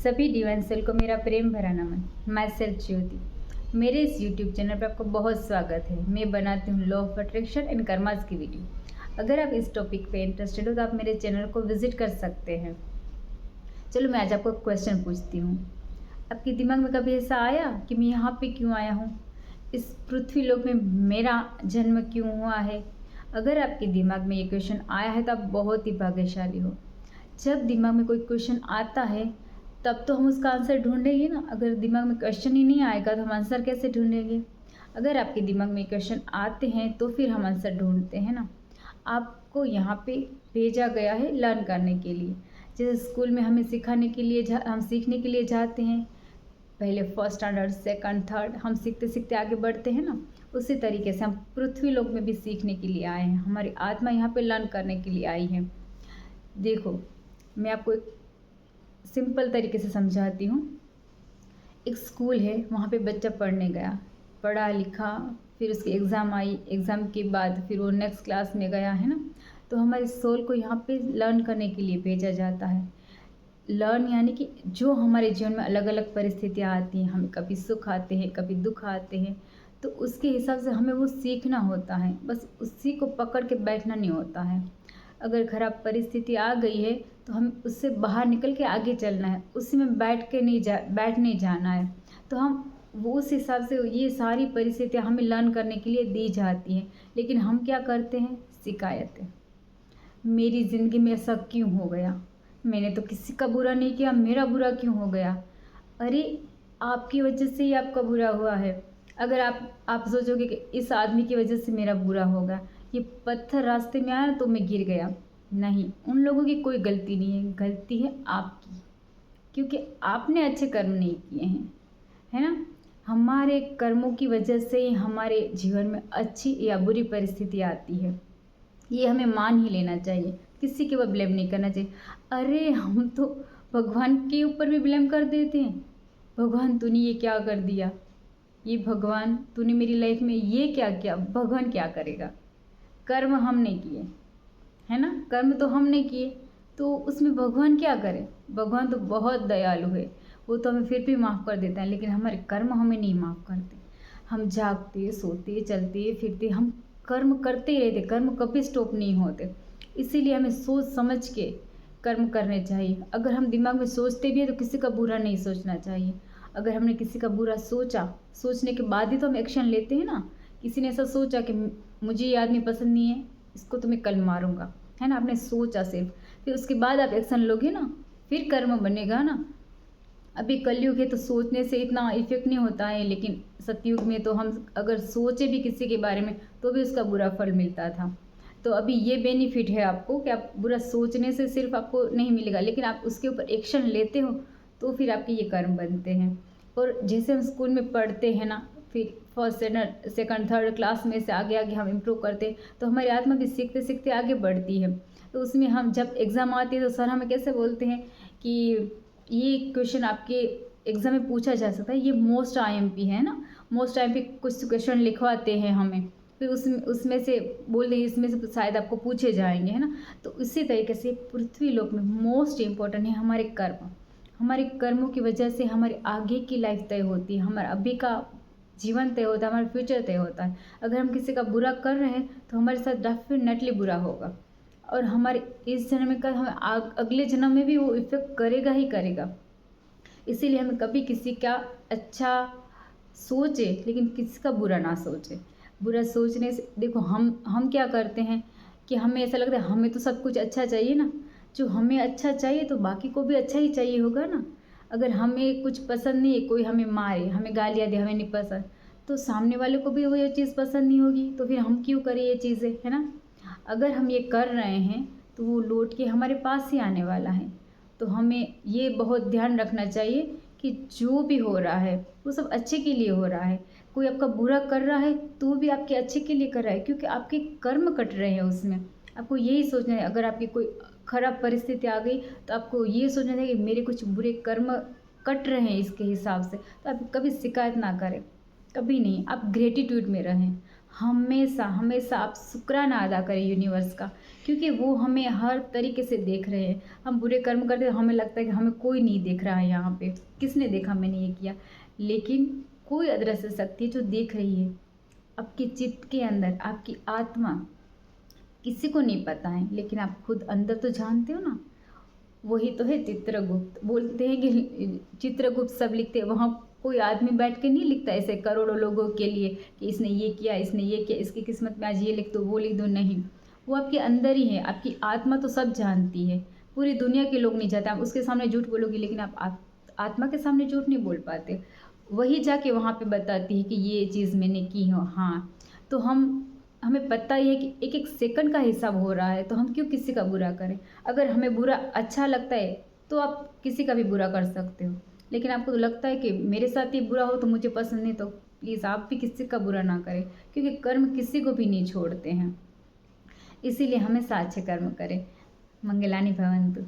सभी divine cell को मेरा प्रेम भरा नमन। मैं सेल्फ ज्योति। मेरे इस यूट्यूब चैनल पर आपको बहुत स्वागत है। मैं बनाती हूँ law of attraction and karmas की वीडियो। अगर आप इस टॉपिक पे इंटरेस्टेड हो तो आप मेरे चैनल को विजिट कर सकते हैं। चलो मैं आज आपको क्वेश्चन पूछती हूँ। आपके दिमाग में कभी ऐसा आया कि मैं यहाँ पे क्यों आया हूँ, इस पृथ्वी लोक में मेरा जन्म क्यों हुआ है? अगर आपके दिमाग में ये क्वेश्चन आया है तो आप बहुत ही भाग्यशाली हो। जब दिमाग में कोई क्वेश्चन आता है तब तो हम उसका आंसर ढूंढेंगे ना। अगर दिमाग में क्वेश्चन ही नहीं आएगा तो हम आंसर कैसे ढूंढेंगे? अगर आपके दिमाग में क्वेश्चन आते हैं तो फिर हम आंसर ढूंढते हैं ना। आपको यहाँ पे भेजा गया है लर्न करने के लिए। जैसे स्कूल में हमें सिखाने के लिए हम सीखने के लिए जाते हैं, पहले फर्स्ट स्टैंडर्ड, सेकंड, थर्ड, हम सीखते सीखते आगे बढ़ते हैं ना। उसी तरीके से हम पृथ्वी लोक में भी सीखने के लिए आए हैं। हमारी आत्मा यहाँ पे लर्न करने के लिए आई है। देखो, मैं आपको एक सिंपल तरीके से समझाती हूँ। एक स्कूल है, वहाँ पे बच्चा पढ़ने गया, पढ़ा लिखा, फिर उसकी एग्ज़ाम आई, एग्ज़ाम के बाद फिर वो नेक्स्ट क्लास में गया, है ना। तो हमारे सोल को यहाँ पे लर्न करने के लिए भेजा जाता है। लर्न यानी कि जो हमारे जीवन में अलग अलग परिस्थितियाँ आती हैं, हमें कभी सुख आते हैं, कभी दुख आते हैं, तो उसके हिसाब से हमें वो सीखना होता है। बस उसी को पकड़ के बैठना नहीं होता है। अगर ख़राब परिस्थिति आ गई है तो हम उससे बाहर निकल के आगे चलना है, उसी में बैठ नहीं जाना है। तो हम वो उस हिसाब से ये सारी परिस्थितियाँ हमें लर्न करने के लिए दी जाती हैं। लेकिन हम क्या करते हैं? शिकायतें। मेरी ज़िंदगी में ऐसा क्यों हो गया? मैंने तो किसी का बुरा नहीं किया, मेरा बुरा क्यों हो गया? अरे, आपकी वजह से ही आपका बुरा हुआ है। अगर आप सोचोगे कि इस आदमी की वजह से मेरा बुरा होगा, ये पत्थर रास्ते में आया तो मैं गिर गया, नहीं, उन लोगों की कोई गलती नहीं है, गलती है आपकी, क्योंकि आपने अच्छे कर्म नहीं किए हैं, है ना। हमारे कर्मों की वजह से ही हमारे जीवन में अच्छी या बुरी परिस्थिति आती है। ये हमें मान ही लेना चाहिए, किसी के ऊपर ब्लेम नहीं करना चाहिए। अरे, हम तो भगवान के ऊपर भी ब्लेम कर देते हैं। भगवान तूने ये क्या कर दिया, ये भगवान तूने मेरी लाइफ में ये क्या किया। भगवान क्या करेगा? कर्म हमने किए, है ना, कर्म तो हमने किए, तो उसमें भगवान क्या करे? भगवान तो बहुत दयालु है, वो तो हमें फिर भी माफ़ कर देता है, लेकिन हमारे कर्म हमें नहीं माफ़ करते। हम जागते, सोते, चलते फिरते, हम कर्म करते ही रहते, कर्म कभी स्टॉप नहीं होते। इसीलिए हमें सोच समझ के कर्म करने चाहिए। अगर हम दिमाग में सोचते भी हैं तो किसी का बुरा नहीं सोचना चाहिए। अगर हमने किसी का बुरा सोचा, सोचने के बाद ही तो हम एक्शन लेते हैं ना। किसी ने ऐसा सोचा कि मुझे ये आदमी पसंद नहीं है, इसको तो मैं कल मारूंगा, है ना। आपने सोचा सिर्फ, फिर उसके बाद आप एक्शन लोगे ना, फिर कर्म बनेगा ना। अभी कलयुग है तो सोचने से इतना इफेक्ट नहीं होता है, लेकिन सतयुग में तो हम अगर सोचे भी किसी के बारे में तो भी उसका बुरा फल मिलता था। तो अभी ये बेनिफिट है आपको कि आप बुरा सोचने से सिर्फ आपको नहीं मिलेगा, लेकिन आप उसके ऊपर एक्शन लेते हो तो फिर आपके ये कर्म बनते हैं। और जैसे हम स्कूल में पढ़ते हैं ना, फिर फर्स्ट सेकंड थर्ड क्लास में से आगे आगे हम इम्प्रूव करते हैं, तो हमारी आत्मा भी सीखते सीखते आगे बढ़ती है। तो उसमें हम जब एग्ज़ाम आती है तो सर हमें कैसे बोलते हैं कि ये क्वेश्चन आपके एग्ज़ाम में पूछा जा सकता है, ये मोस्ट आईएमपी है ना। मोस्ट आईएमपी कुछ क्वेश्चन लिखवाते हैं हमें, फिर उसमें से बोल दें इसमें से शायद आपको पूछे जाएंगे, है ना। तो इसी तरीके से पृथ्वी लोक में मोस्ट इम्पोर्टेंट है हमारे कर्म। हमारे कर्मों की वजह से हमारे आगे की लाइफ तय होती है, हमारा अभी का जीवन तय होता है, हमारा फ्यूचर तय होता है। अगर हम किसी का बुरा कर रहे हैं तो हमारे साथ डेफिनेटली बुरा होगा, और हमारे इस जन्म का हमें अगले जन्म में भी वो इफेक्ट करेगा ही करेगा। इसीलिए हमें कभी किसी का अच्छा सोचे लेकिन किसी का बुरा ना सोचे। बुरा सोचने से देखो, हम क्या करते हैं कि हमें ऐसा लगता है हमें तो सब कुछ अच्छा चाहिए ना। जो हमें अच्छा चाहिए तो बाकी को भी अच्छा ही चाहिए होगा ना। अगर हमें कुछ पसंद नहीं है, कोई हमें मारे, हमें गालियाँ दे, हमें नहीं पसंद, तो सामने वाले को भी वो ये चीज़ पसंद नहीं होगी, तो फिर हम क्यों करें ये चीज़ें, है ना। अगर हम ये कर रहे हैं तो वो लौट के हमारे पास ही आने वाला है। तो हमें ये बहुत ध्यान रखना चाहिए कि जो भी हो रहा है वो सब अच्छे के लिए हो रहा है। कोई आपका बुरा कर रहा है तो भी आपके अच्छे के लिए कर रहा है, क्योंकि आपके कर्म कट रहे हैं उसमें। आपको यही सोचना है, अगर आपकी कोई खराब परिस्थिति आ गई तो आपको ये सोचना है कि मेरे कुछ बुरे कर्म कट रहे हैं इसके हिसाब से। तो आप कभी शिकायत ना करें, कभी नहीं। आप ग्रेटिट्यूड में रहें, हमेशा हमेशा आप शुक्राना अदा करें यूनिवर्स का, क्योंकि वो हमें हर तरीके से देख रहे हैं। हम बुरे कर्म करते हैं, हमें लगता है कि हमें कोई नहीं देख रहा है, यहाँ पे किसने देखा मैंने ये किया, लेकिन कोई अदृश्य शक्ति जो देख रही है आपके चित्त के अंदर, आपकी आत्मा। किसी को नहीं पता है, लेकिन आप खुद अंदर तो जानते हो ना। वही तो है चित्रगुप्त। बोलते हैं कि चित्रगुप्त सब लिखते हैं, वहाँ कोई आदमी बैठ के नहीं लिखता ऐसे करोड़ों लोगों के लिए कि इसने ये किया, इसने ये किया, इसकी किस्मत में आज ये लिख दो, वो लिख दो। नहीं, वो आपके अंदर ही है। आपकी आत्मा तो सब जानती है, पूरी दुनिया के लोग नहीं जानते। आप उसके सामने झूठ बोलोगे, लेकिन आप आत्मा के सामने झूठ नहीं बोल पाते। वही जाके वहाँ पे बताती है कि ये चीज़ मैंने की हो। हाँ, तो हमें पता ही है कि एक एक सेकंड का हिसाब हो रहा है, तो हम क्यों किसी का बुरा करें। अगर हमें बुरा अच्छा लगता है तो आप किसी का भी बुरा कर सकते हो, लेकिन आपको तो लगता है कि मेरे साथ ये बुरा हो तो मुझे पसंद नहीं, तो प्लीज़ आप भी किसी का बुरा ना करें, क्योंकि कर्म किसी को भी नहीं छोड़ते हैं। इसीलिए हमेशा अच्छे कर्म करें। मंगलानि भवन्तु।